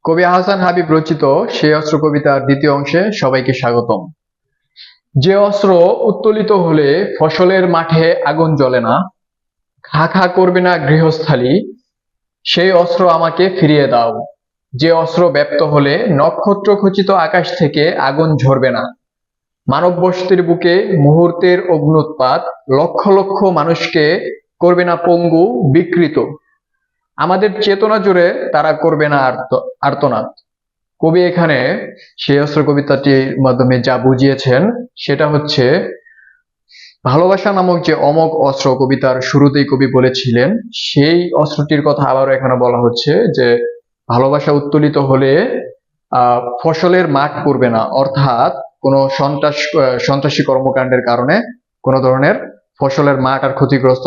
কবি আহসান হাবীব রচিত সেই অস্ত্র কবিতার দ্বিতীয় অংশে সবাইকে স্বাগতম। যে অস্ত্র উত্তোলিত হলে ফসলের মাঠে আগুন জ্বলে না, খা খা করবে না গৃহস্থালী, সেই অস্ত্র আমাকে ফিরিয়ে দাও। যে অস্ত্র ব্যপ্ত হলে নক্ষত্র খচিত আকাশ থেকে আগুন ঝরবে না, মানব বসতির বুকে মুহূর্তের অগ্ন্যুৎপাত, লক্ষ লক্ষ মানুষকে করবে না পঙ্গু বিকৃত। আমাদের চেতনা জুড়ে তারা করবে না আর্তনাদ। কবি এখানে সেই অস্ত্র কবিতাটির মাধ্যমে যা বুঝিয়েছেন সেটা হচ্ছে, ভালোবাসা নামক যে অমোঘ অস্ত্র কবিতার শুরুতেই কবি বলেছিলেন, সেই অস্ত্রটির কথা আবারও এখানে বলা হচ্ছে যে ভালোবাসা উত্তোলিত হলে ফসলের মাঠ পড়বে না, অর্থাৎ কোনো সন্ত্রাসী কর্মকাণ্ডের কারণে কোনো ধরনের ফসলের মাঠ আর ক্ষতিগ্রস্ত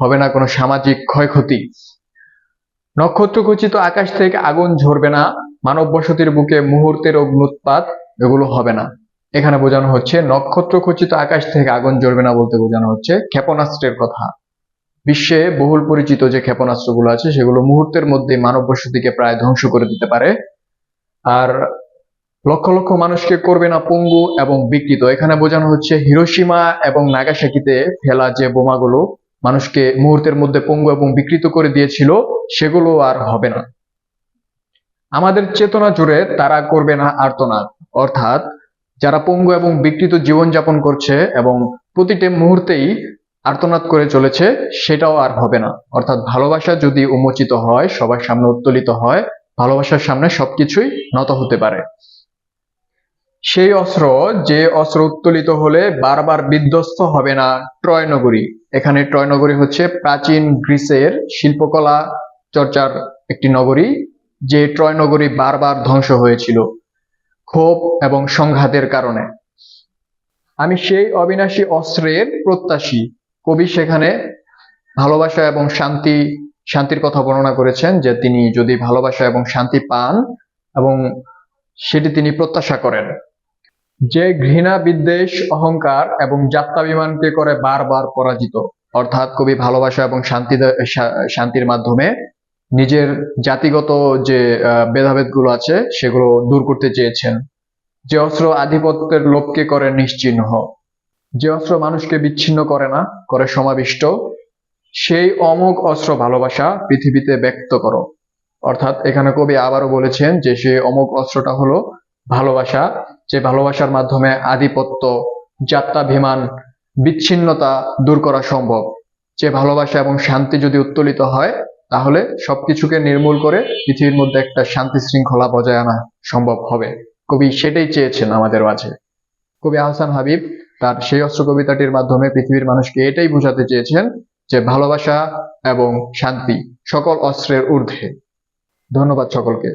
হবে না কোনো সামাজিক ক্ষয়ক্ষতি। নক্ষত্র খচিত আকাশ থেকে আগুন ঝরবে না, মানব বসতির বুকে মুহূর্তের অগ্ন্যুৎপাত, এগুলো হবে না। এখানে বোঝানো হচ্ছে নক্ষত্র খচিত আকাশ থেকে আগুন জ্বলবে না বলতে বোঝানো হচ্ছে ক্ষেপণাস্ত্রের কথা। বিশ্বে বহুল পরিচিত যে ক্ষেপণাস্ত্রগুলো আছে সেগুলো মুহূর্তের মধ্যে মানব বসতিকে প্রায় ধ্বংস করে দিতে পারে, আর লক্ষ লক্ষ মানুষকে করবে না পঙ্গু এবং বিকৃত। এখানে বোঝানো হচ্ছে হিরোশিমা এবং নাগাসাকিতে ফেলা যে বোমাগুলো মানুষকে মুহূর্তের মধ্যে পঙ্গু এবং বিকৃত করে দিয়েছিল, সেগুলো আর হবে না। আমাদের চেতনা জুড়ে তারা করবে না আর্তনাদ, অর্থাৎ যারা পঙ্গু এবং বিকৃত জীবনযাপন করছে এবং প্রতিটি মুহূর্তেই আর্তনাদ করে চলেছে, সেটাও আর হবে না। অর্থাৎ ভালোবাসা যদি উন্মোচিত হয়, সবার সামনে উত্তোলিত হয়, ভালোবাসার সামনে সবকিছুই নত হতে পারে। সেই অস্ত্র, যে অস্ত্র উত্তোলিত হলে বারবার বিধ্বস্ত হবে না ট্রয় নগরী। এখানে ট্রয় নগরী হচ্ছে প্রাচীন গ্রিসের শিল্পকলা চর্চার একটি নগরী, যে ট্রয় নগরী বারবার ধ্বংস হয়েছিল ক্ষোভ এবং সংঘাতের কারণে। আমি সেই অবিনাশী অস্ত্রের প্রত্যাশী। কবি সেখানে ভালোবাসা এবং শান্তির কথা বর্ণনা করেছেন, যে তিনি যদি ভালোবাসা এবং শান্তি পান এবং সেটি তিনি প্রত্যাশা করেন। যে ঘৃণা বিদ্বেষ অহংকার এবং যাত্রাভিমানকে করে বারবার পরাজিত। অর্থাৎ কবি ভালোবাসা এবং শান্তির মাধ্যমে নিজের জাতিগত যে ভেদাভেদগুলো আছে সেগুলো দূর করতে চেয়েছেন। যে অস্ত্র আধিপত্যের লোককে করে নিশ্চিহ্ন, যে অস্ত্র মানুষকে বিচ্ছিন্ন করে না, করে সমাবিষ্ট, সেই অমোঘ অস্ত্র ভালোবাসা পৃথিবীতে ব্যক্ত করো। অর্থাৎ এখানে কবি আবারও বলেছেন যে সেই অমোঘ অস্ত্রটা হলো ভালোবাসা, যে ভালোবাসার মাধ্যমে আধিপত্য, জাত্যাভিমান, বিচ্ছিন্নতা দূর করা সম্ভব। যে ভালোবাসা এবং শান্তি যদি উত্তোলিত হয়, তাহলে সবকিছুকে নির্মূল করে পৃথিবীর মধ্যে একটা শান্তি শৃঙ্খলা বজায় আনা সম্ভব হবে। কবি সেটাই চেয়েছেন আমাদের মাঝে। কবি আহসান হাবীব তার সেই অস্ত্র কবিতাটির মাধ্যমে পৃথিবীর মানুষকে এটাই বোঝাতে চেয়েছেন যে ভালোবাসা এবং শান্তি সকল অস্ত্রের ঊর্ধ্বে। ধন্যবাদ সকলকে।